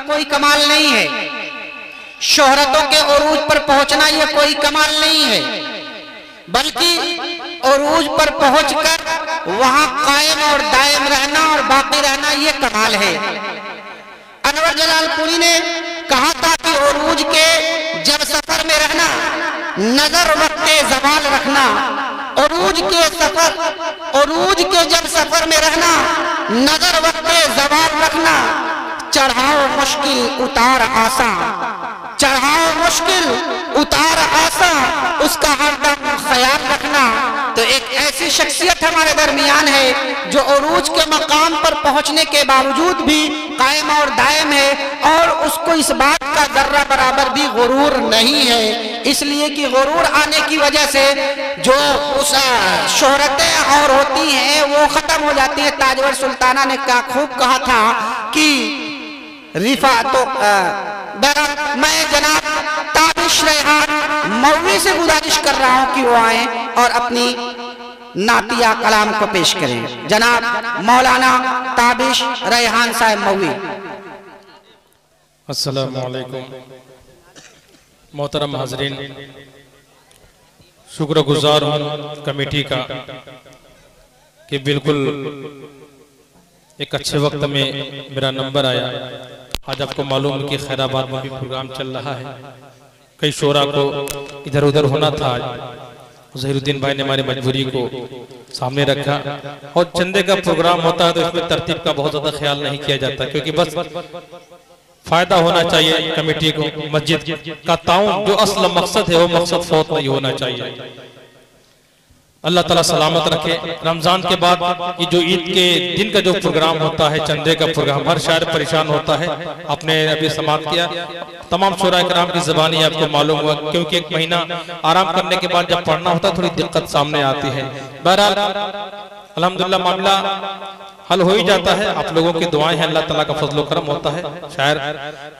कोई कमाल नहीं है, शोहरतों के उरूज पर पहुंचना ये कोई कमाल नहीं है, बल्कि उरूज पर पहुंचकर वहां कायम और दायम रहना और बाकी रहना ये कमाल है। अनवर जलालपुरी ने कहा था कि उरूज के जब सफर में रहना, नजर वक्ते ज़वाल रखना, उरूज के जब सफर में रहना, नजर वक्ते ज़वाल रखना, चढ़ाओ मुश्किल उतार आसान, चढ़ाओ मुश्किल उतार आसान, उसका हरदम ख्याल रखना। तो एक ऐसी शख्सियत हमारे दरमियान है जो उरूज के मकाम पर पहुंचने के बावजूद भी कायम और दायम है, और उसको इस बात का जर्रा बराबर भी गुरूर नहीं है, इसलिए कि गुरूर आने की वजह से जो उस शोहरतें और होती हैं वो खत्म हो जाती है। ताजवर सुल्ताना ने क्या खूब कहा था कि रिफा तो मैं जनाब ताबिश रेहान मौवी से गुजारिश कर रहा हूं कि वो आए और अपनी नातिया कलाम को पेश करें। जनाब मौलाना ताबिश रेहान साहब मौवी। अस्सलामु अलैकुम मोहतरम हाज़रीन, शुक्रगुजार हूँ कमेटी का कि बिल्कुल एक अच्छे वक्त में मेरा नंबर आया। आज आपको मालूम है कि खैराबाद में भी प्रोग्राम चल रहा है, कई शोरा को इधर उधर होना था। आज ज़हीरुद्दीन भाई ने हमारी मजबूरी को सामने रखा, और चंदे का प्रोग्राम होता है तो इसमें तरतीब का बहुत ज़्यादा ख्याल नहीं किया जाता, क्योंकि बस फायदा होना चाहिए कमेटी को, मस्जिद का ताउन जो असल मकसद है वो मकसद फौत नहीं होना चाहिए। अल्लाह ताला सलामत रखे। रमजान के बाद ये जो ईद के दिन का जो प्रोग्राम होता है, चंदे का प्रोग्राम, हर शायर परेशान होता है। आपने अभी समाप्त किया, तमाम शोरा कराम की ज़बानी आपको मालूम हुआ, क्योंकि एक महीना आराम करने के बाद जब पढ़ना होता है थोड़ी दिक्कत सामने आती है। बहरहाल अल्हम्दुलिल्लाह मामला हल हो ही जाता है। आप लोगों की दुआएं हैं, अल्लाह ताला का फजल करम होता है, शायर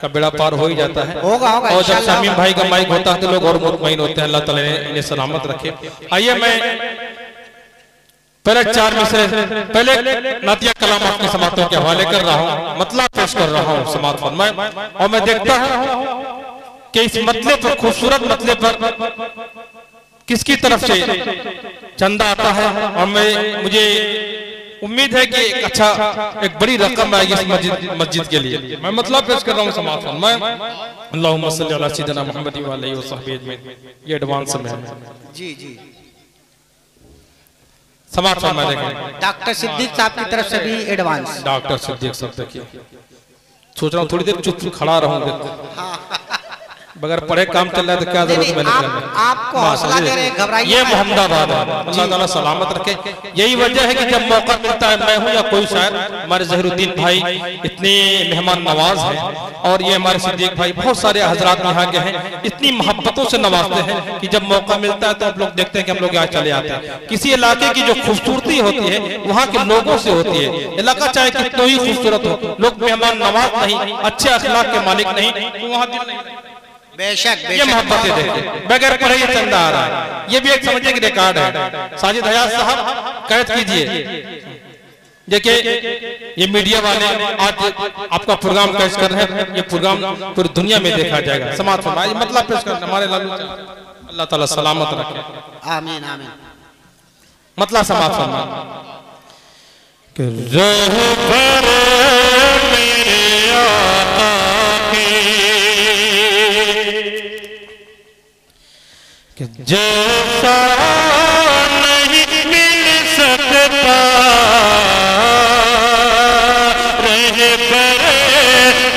का बेड़ा पार हो ही जाता है। और जब शामीम भाई का माइक होता है तो लोग और मुतमईन होते हैं। अल्लाह ताला ने इन्हें सलामत रखे। आइए मैं पहले 4 मिसरे पहले नातिया कलाम अपनी समातों के हवाले कर रहा हूँ, मतलब पेश कर रहा हूँ समात फरमाए। और मैं देखता हूँ कि इस मतले पर, खूबसूरत मतले पर किसकी तरफ से चंदा आता है, और मुझे उम्मीद है कि एक अच्छा एक बड़ी रकम आएगी इस मस्जिद के लिए। मैं मतलब पेश कर रहा हूँ समात फरमाए। अल्लाहुम्मा सल्ली अला सय्यिदिना मुहम्मद व आलिहि व सहबिहि अजमईन। ये एडवांस में है जी जी। समात फरमाए। देखें डॉक्टर सिद्दीक साहब की तरफ से भी एडवांस। डॉक्टर सिद्दीक साहब देखिए, सोच रहा हूँ थोड़ी देर चुप खड़ा रहूंगा, बगैर पढ़े काम चल रहा है तो क्या जरूरत है मैंने करने। आपको हौसला दे रहे हैं, घबराइए। ये मोहम्मदाबाद है, अल्लाह ताला सलामत रखे। यही वजह है कि जब मौका मिलता है, मैं हूँ या कोई शायर, हमारे ज़हीरुद्दीन भाई इतने मेहमान नवाज हैं, और ये हमारे सिद्दीक भाई बहुत सारे हजरात यहाँ के हैं, इतनी मोहब्बतों से नवाजते हैं कि जब मौका मिलता है तो आप लोग देखते हैं कि हम लोग यहाँ चले आते हैं। किसी इलाके की जो खूबसूरती होती है वहाँ के लोगों से होती है। इलाका चाहे कितना ही खूबसूरत हो, लोग मेहमान नवाज नहीं, अच्छे अखलाक के मालिक नहीं, तो वहाँ दिल नहीं। बेशक ये मोहब्बतें देखें, बगैर पढ़े ये चंदा आ रहा है। ये भी एक समझने की रिकॉर्ड है। साजिद हयात साहब कैद कीजिए। देखिए ये मीडिया वाले आज आपका प्रोग्राम पेश कर रहे हैं, ये प्रोग्राम पूरी दुनिया में देखा जाएगा। समाज फरमाइए, मतलब पेश करना हमारे लालू, अल्लाह ताला सलामत रखे। आमीन आमीन। मतलब समाज फरमाइए। जैसा नहीं मिल सकता रहे पर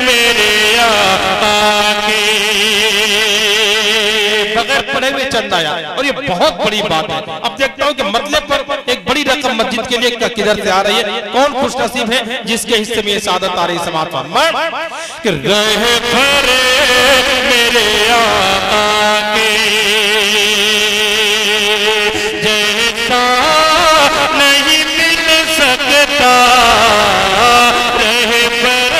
मेरे आके, बगैर पढ़े हुए चंदा आया, और ये बहुत बड़ी बात है। अब देखता हूँ कि मतलब पर एक बड़ी रकम मस्जिद के लिए किधर से आ रही है। कौन खुश नसीब है जिसके हिस्से में ये सादत आ रही है। समाज कि रहे पर मेरे आके, जैसा नहीं मिल सकता रहे पर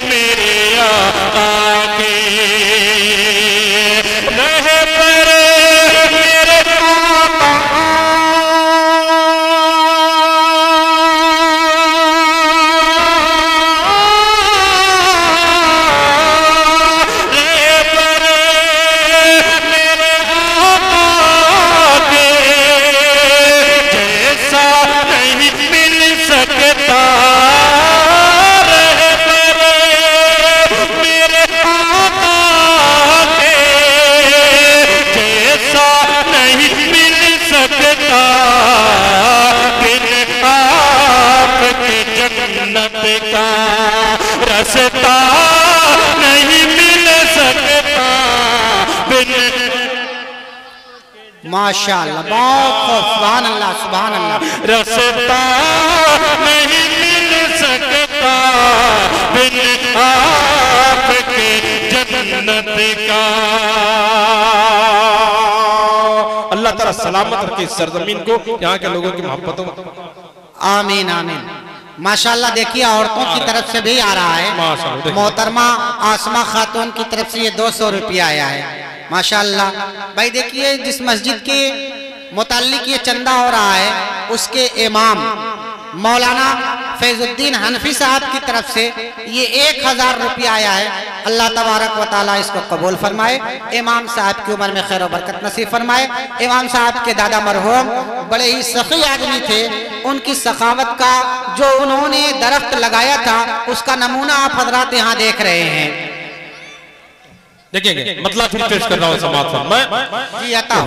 मेरे आके, रहे पर मेरे बिन माशाअल्लाह, बहुत खूब, सुभान अल्लाह, सुभान अल्लाह। रास्ता नहीं मिल सकता बिन आपके जन्नत का। अल्लाह ताला सलामत रखे इस सरजमीन को, यहाँ के लोगों की मोहब्बतों। आमीन आमीन। माशाअल्लाह, देखिए औरतों की तरफ से भी आ रहा है। मोहतरमा आसमा खातून की तरफ से ये 200 रुपया आया है। माशाअल्लाह भाई, देखिए जिस मस्जिद के मुताल्लिक ये चंदा हो रहा है, उसके इमाम मौलाना फैजुद्दीन हनफी साहब की तरफ से ये 1000 रुपया आया है। अल्लाह तबारक व तआला इसको कबूल फरमाए, इमाम साहब की उम्र में खैर बरकत नसीब फरमाए। इमाम साहब के दादा मरहूम बड़े ही सखी आदमी थे, उनकी सखावत का जो उन्होंने दरख्त लगाया था उसका नमूना आप हजरात यहाँ देख रहे हैं। देखेंगे मतलब फिर पेश कर रहा हूँ समाप्त मैं जी अता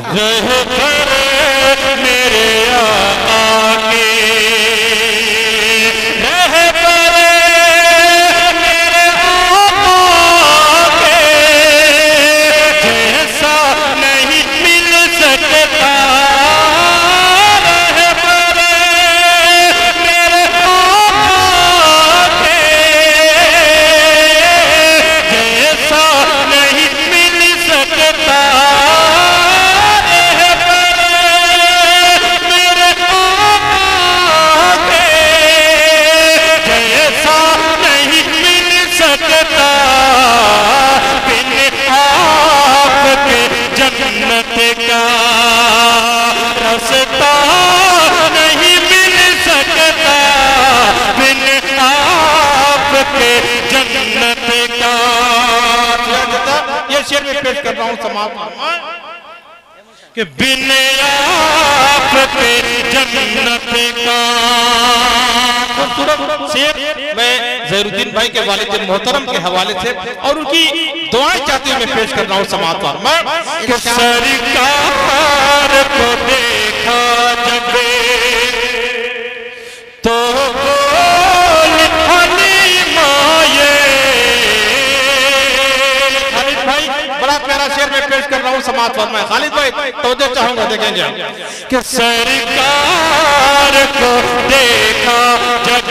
मेरे आके रास्ता नहीं मिल सकता बिन आपके जन्नत का। ये शेर में पेश कर रहा हूँ समाप्त कि बिन आपके जन्नत का। शेर मैं ज़हीरुद्दीन भाई के वालिद मोहतरम के हवाले से और उनकी दुआएं चाहते हुए मैं पेश कर रहा हूँ समाप्त मैं कि सरकार को देखा जब तो खालिद भाई बड़ा प्यारा शेर में पेश कर रहा हूँ समाप्त मैं। खालिद भाई तवज्जो चाहूंगा, देखेंगे कि सरकार को देखा जब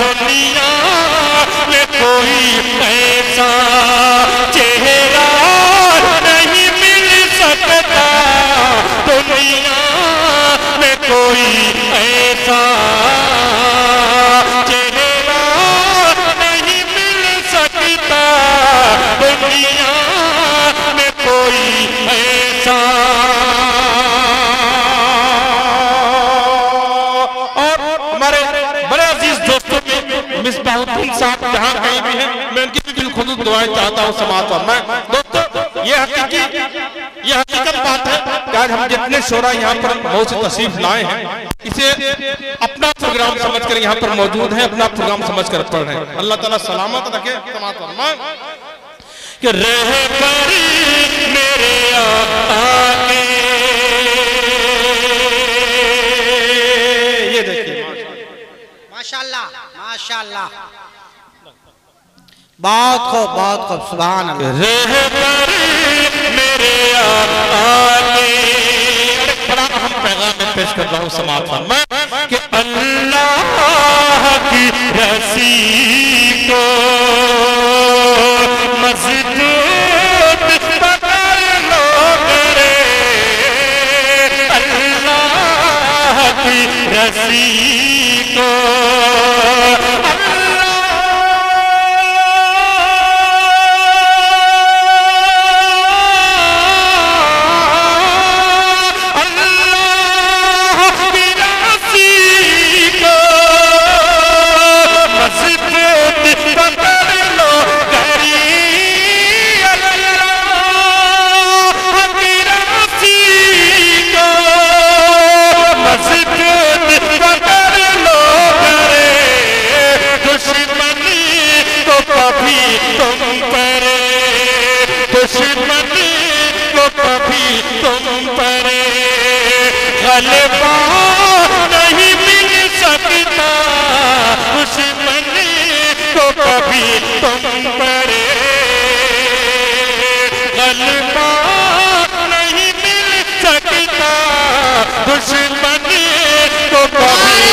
दुनिया में कोई ऐसा चेहरा नहीं मिल सकता। दुनिया में कोई ऐसा चेहरा नहीं मिल सकता। दुनिया में कोई ऐसा। और हमारे बड़े अजीज दोस्तों मिसबाहुद्दीन साहब जहाँ कहीं भी हैं, मैं उनकी भी बिलखुसूस दुआएं चाहता हूँ समाप्त मैं। दोस्तों ये हकीकत बात है कि आज हम जितने शोरा यहाँ पर बहुत से तशरीफ लाए हैं, इसे अपना प्रोग्राम समझकर यहाँ पर मौजूद हैं, अपना प्रोग्राम समझकर पढ़ रहे हैं। अल्लाह ताला सलामत रखे समाप्त मैं कि रह मेरे आके ये देखिए माशाअल्लाह माशाअल्लाह, बहुत खूब सुभान अल्लाह। मेरे आके बड़ा अहम पैगाम में पेश कर रहा हूँ समाप्त मैं कि अल्लाह की रसी को मजबूत पकड़ लो करे। अल्लाह की रसी को अल्लाह की रसी पार नहीं मिल सकता दुश्मन को कभी तुम परे गलबा नहीं मिल सकता दुश्मन को कभी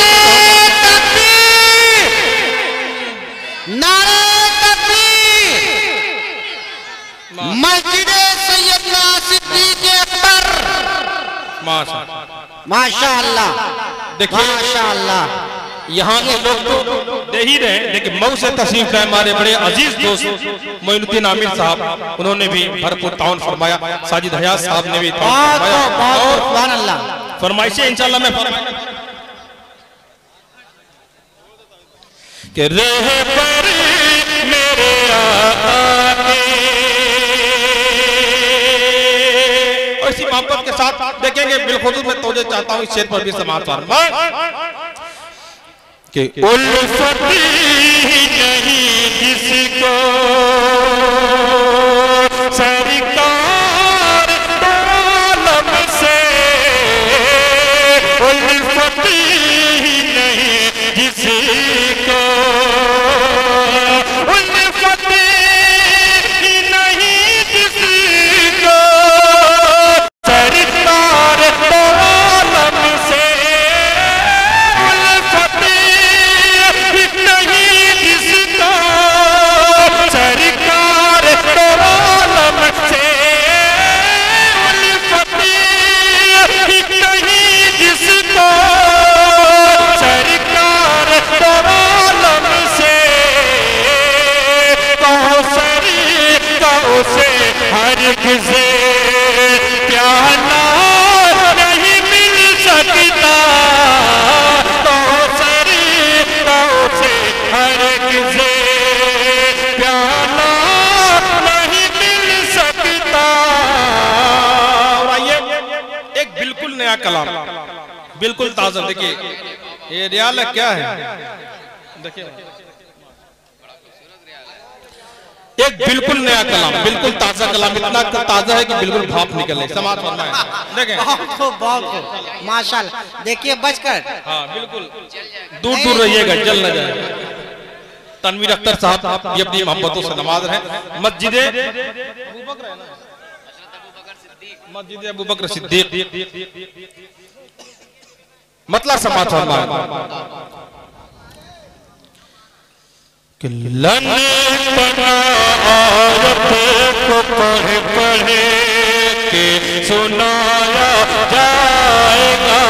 मस्जिद सैयदना सिद्दीक अकबर माशाअल्लाह। देखिए माशाअल्लाह यहाँ के लोग तो दे ही रहे, लेकिन मऊ से तशरीफ लाए हमारे बड़े अजीज दोस्त मोइनुद्दीन आमिर साहब, उन्होंने भी भरपूर ताउन फरमाया। साजिद हयात साहब ने भी फरमाइशें इंशाअल्लाह मैं कि रह पर मेरे आके और इसी मोहब्बत के साथ देखेंगे। बिलखुसूस मैं तोजे चाहता हूँ इस शेर पर भी समाप्त फरमा कि उल्फत नहीं जिसको सरकार आलम से उल्फत नहीं जिसको उल्फत नहीं जिसको सरकार आलम से उल्फत नहीं जिसको सरकार आलम से उल्फत नहीं जिसको सरकार आलम से उसे हर किसे प्याला नहीं मिल सकता तो उसे हर किसे प्याला नहीं मिल सकता। और आइए एक बिल्कुल नया कलाम, बिल्कुल ताजा। देखिए ये रियाल है, क्या है, देखिए एक बिल्कुल नया कलाम, बिल्कुल ताजा कलाम, इतना ताजा है कि बिल्कुल भाप निकले। समाज फरमाए देखें। बहुत माशाल्लाह। देखिए बचकर, हाँ बिल्कुल दूर दूर रहिएगा, जल न जाए। तनवीर अख्तर साहब ये अपनी मोहब्बतों से नवाज रहे। मस्जिद अबू बकर सिद्दीक मतलब समाज फरमाए कि लन बना आयत को पढ़ पढ़ के सुनाया जाएगा।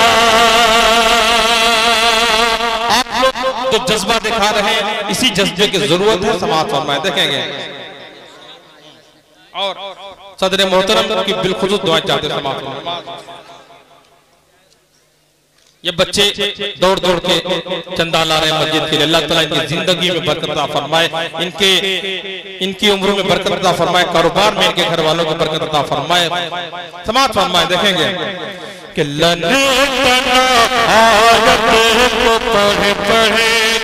आप लोग जो जज्बा दिखा रहे हैं, इसी जज्बे की जरूरत है। समाज फरमाए देखेंगे। और सदर मोहतरम की बिलखुसूस दुआ चाहते समाज फरमाए। ये बच्चे दौड़ दौड़ के चंदा ला रहे हैं मस्जिद के लिए। अल्लाह ताला इनकी जिंदगी में बरकत अता फरमाए, इनकी उम्रों में बरकत अता फरमाए, कारोबार में इनके घर वालों को बरकत अता फरमाए। समाज फरमाए देखेंगे कि लन आयत को पढ़ पढ़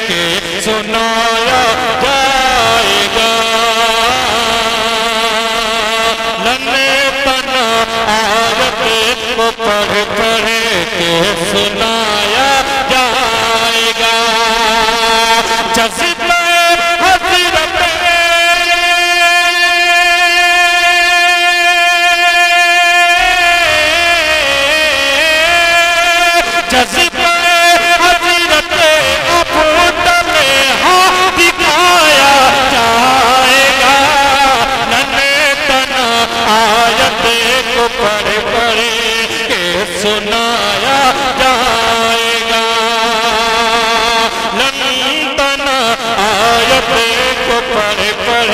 के सुनाया जाएगा। लन आयत को पढ़ पढ़ के सुनाया जाएगा। जज़्बे हज़रत जज़्बे हज़रत अबू तलहा दिखाया जाएगा। नन्हे तना आयत को पढ़ पढ़ के सुनाया जाएगा। नन्हे आयत को पढ़ पढ़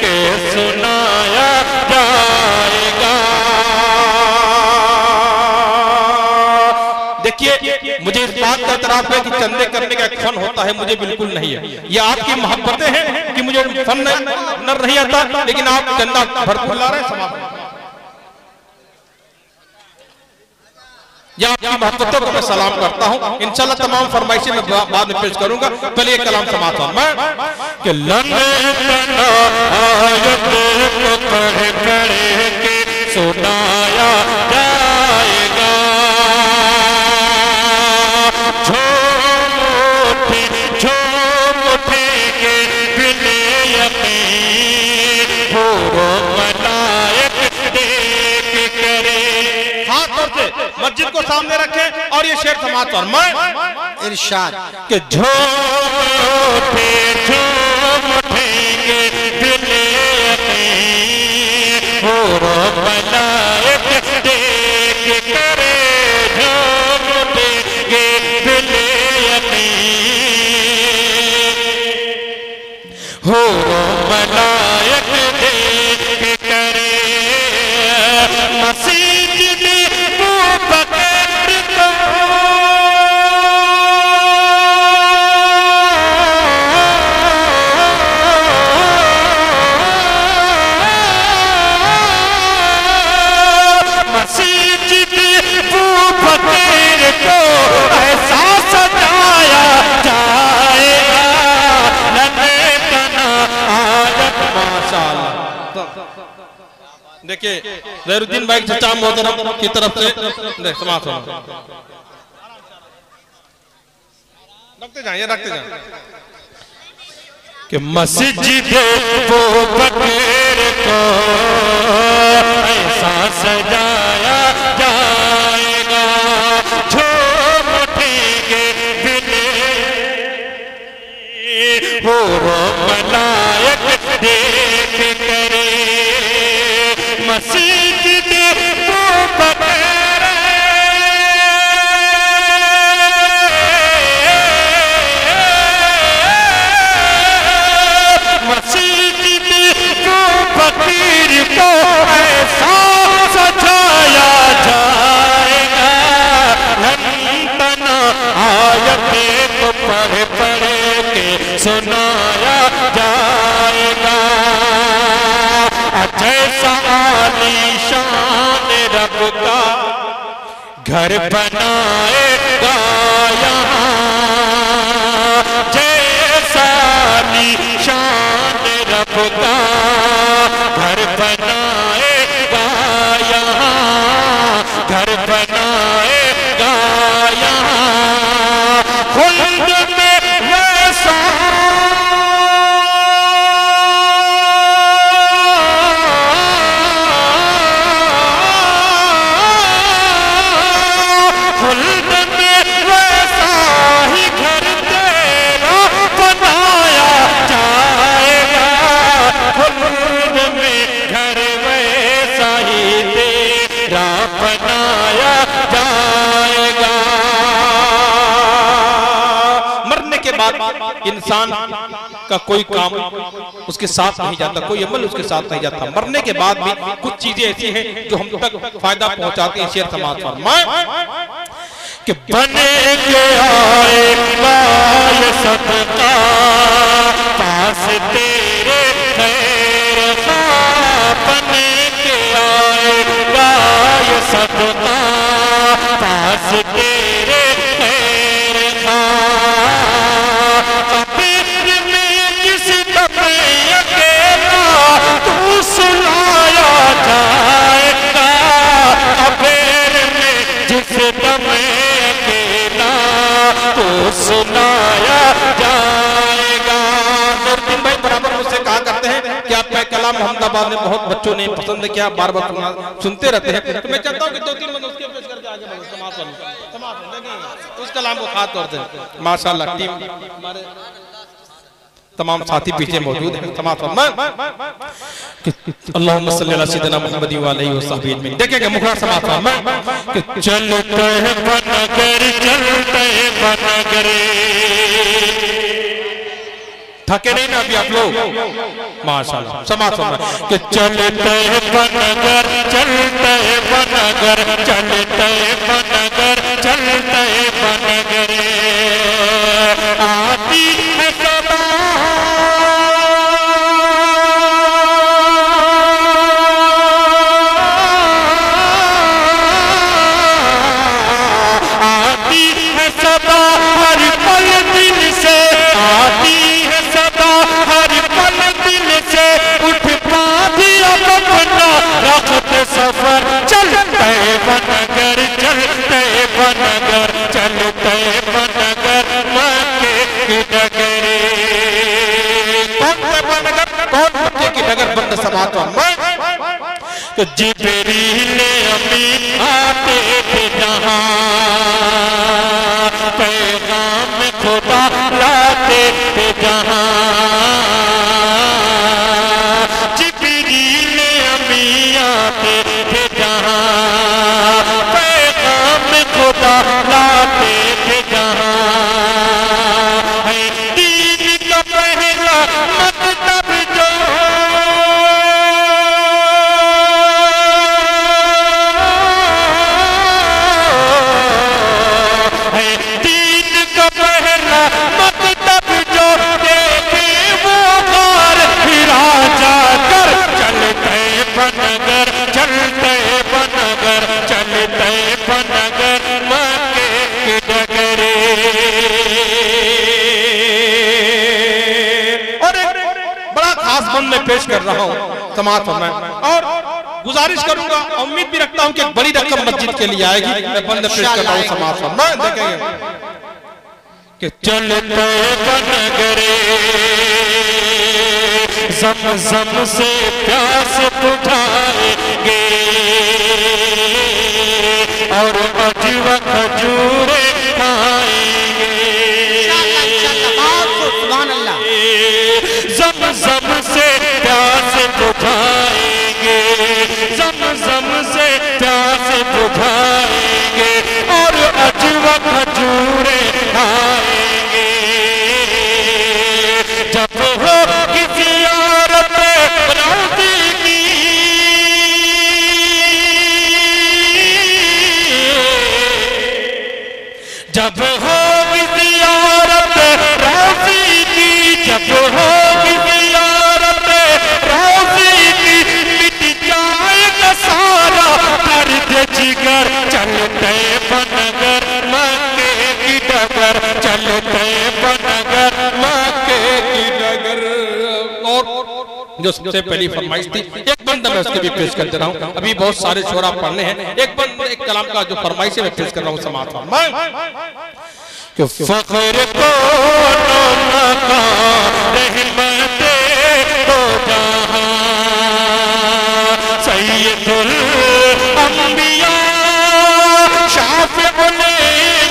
के सुनाया जाएगा। देखिए मुझे इस बात का इतराफ है कि चंदे करने का एक फन होता है, मुझे बिल्कुल नहीं है। ये आपकी मोहब्बतें हैं कि मुझे फन नजर नहीं आता, लेकिन आप चंदा भरपूर ला रहे हैं। समाज या आपकी मोहब्बतों को मैं सलाम करता हूँ। इंशाल्लाह तमाम फरमाइशें मैं बाद में पेश करूंगा। पहले एक कलाम समाता हूँ मैं कि आयत को पढ़ पढ़ के सुनाया जाएगा। मस्जिद को सामने रखें और ये शेर समाज फरमाएं इरशाद कि झूम उठेंगे दिल हो मलाइक देख करे झूम उठेंगे दिल हो मलाइक देख करे मस्जिद में बकर को ऐसा सजाया जाएगा माशाअल्लाह। देखिए ज़हीरुद्दीन भाई चचा मोहतरम की तरफ से समाप्त हो रखते जाए कि मस्जिद वो बकर को ऐसा सजाया जाएगा झूम उठेंगे दिल हो मलाइक देख करे मस्जिद वो बकर मस्जिद को फकीर को ऐसा सजाया जाएगा लंतना आयते को पढ़ पढ़ के सुनाया जाएगा जैसा आलीशान रब का घर बनाएगा यहाँ जैसा आलीशान रब का घर बनाएगा यहाँ घर बनाएगा यहाँ खुल्द में वैसा खुल्द में वैसा ही घर तेरा बनाया जाएगा खुल्द में घर वैसा ही तेरा बनाया जाएगा। मरने के बाद इंसान का कोई काम उसके साथ नहीं जाता, कोई अमल उसके साथ नहीं जाता। मरने के बाद भी कुछ चीजें ऐसी हैं जो हम तक फायदा पहुंचाती हैं। शेर समाज फरमाएं कि बने के आएगा ये सदका पास तेरे खैर खा बने के आएगा ये सदका पास तेरे खैर खा कब्र में जिस दफे अकेला तू सुनाया जाएगा कब्र में जिस दफे तो सुनाया जाएगा। ज़हीरुद्दीन भाई बराबर मुझसे कहा करते हैं कि आपका कलाम अहमदाबाद में बहुत बच्चों ने पसंद किया, बार बार सुनते रहते हैं। तो मैं चाहता हूँ कि 2-3 बंदे उसके पेश करके आगे बढ़ो। समाज देखें उस कलाम को खास तौर से माशाअल्लाह टीम हमारे तमाम साथी पीछे मौजूद हैं। समाज अल्लाहुम्मा सल्ली अला सय्यिदिना मुहम्मद व अलैहि वसल्लम अजमईन। देखेंगे मुखरा समाज कि चलते हैं बनगर चलते हैं बनगर थके नहीं ना अभी आप लोग माशाअल्लाह। समाज कि चलते हैं बनगर चलते हैं बनगर चलते हैं बनगर चलते हैं बनगर आती है सदा आती है सदा हर पल दिल से आती है सदा हर पल दिल से उठ पाती अब अपना रखते सफर चलते बनगर चलते बनगर चलते बनगर मक्के की डगरे कौन से बनगर कौन मक्के की डगर बंद समाज जिब्रील अमीन आते थे जहां लाते थे जहां, जिब्रील अमीन आते थे जहां, पैगाम खुदा लाते थे जहां। है दीन का पहला मकतब जो है, दीन का पहला मकतब जो देखे वो गार फिरा जाकर, चलते बनगर चलते बनगर चलते बनगर मक्के की डगरे। और एक बड़ा खास बंद में पेश कर रहा हूँ समाअत फरमाएं, और गुजारिश करूंगा, उम्मीद भी रखता हूं कि एक बड़ी रकम मस्जिद के लिए आएगी। मैं बंद पेश कर रहा हूँ समाअत फरमाएं, देखेंगे कि चलते बनगरे ज़म-ज़म से प्यास बुझाएंगे, और अजवा खजूरे खाएंगे। सुभान अल्लाह। ज़म-ज़म से प्यास बुझाएंगे, ज़म-ज़म से प्यास बुझाएंगे, और अजवा खजूरे खाएंगे। जब हो किसी औरत राज़ी की, जब हो किसी औरत राज़ी की, जब हो किसी औरत राज़ी की, मिट जाएगा सारा दर्द जिगर। चलते बनगर मक्के की डगर, चलते बनगर मक्के की डगर। और जो सबसे पहली फरमाइश थी, एक बंद मैं उसके भी पेश कर दे रहा हूँ। अभी बहुत सारे शोरा पढ़ने हैं, एक बंद एक कलाम का जो फरमाइश है मैं पेश कर रहा हूँ समाअत फरमाएं। कि फख्र को नका रहमते दो जहां, सैयदुल अंबिया शाफिउल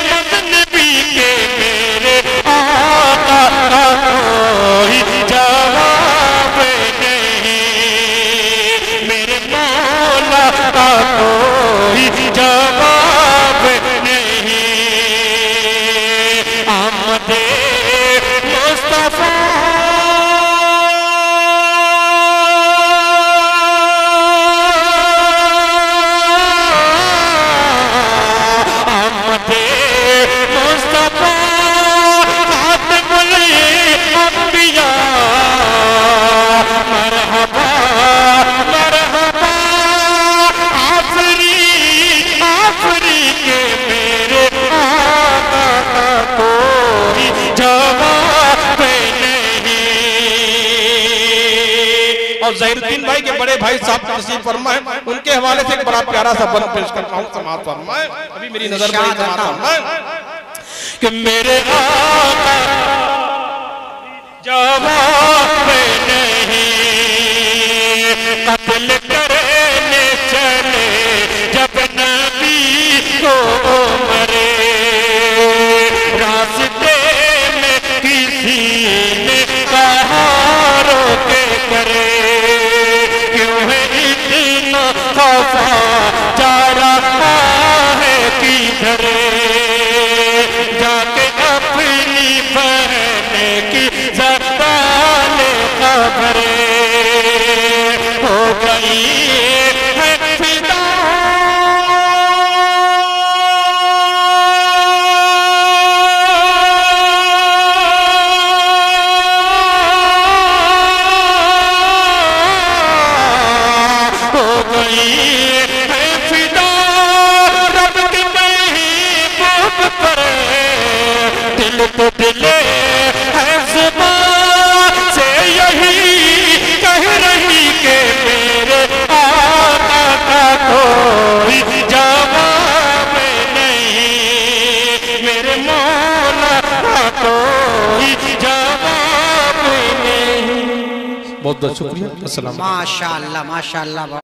मुज़न्निबी के मेरे आका का कोई जवाब नहीं, मेरे मौला का कोई जवाब नहीं। आमदे मुस्तफा आमदे मुस्तफा खातमुल अंबिया, मरहबा मरहबा आफरी आफरी के मेरे आका का कोई जवाब नहीं। और ज़हीरुद्दीन भाई के बड़े भाई साहब तशरीफ फरमाए, उनके हवाले से एक बड़ा प्यारा सा बंद पेश करता हूँ समाअत फरमाएं। अभी मेरी नजर में समाअत फरमाएं कि मेरे आका जवाब नहीं, कत्ल करने चले जब नबी को मरे, रास्ते में किसी ने कहा रोके करे, क्यों है इतना खफा जा रहा है किधर, जाके अपनी बहन की ज़रा ले खबर, हो गई है फिदा तो दिले है ज़ुबान से यही कह रही कि मेरे आका का कोई जवाब नहीं, मेरे मौला का कोई जवाब नहीं। बहुत बहुत शुक्रिया। अस्सलाम। माशाअल्लाह माशाअल्लाह।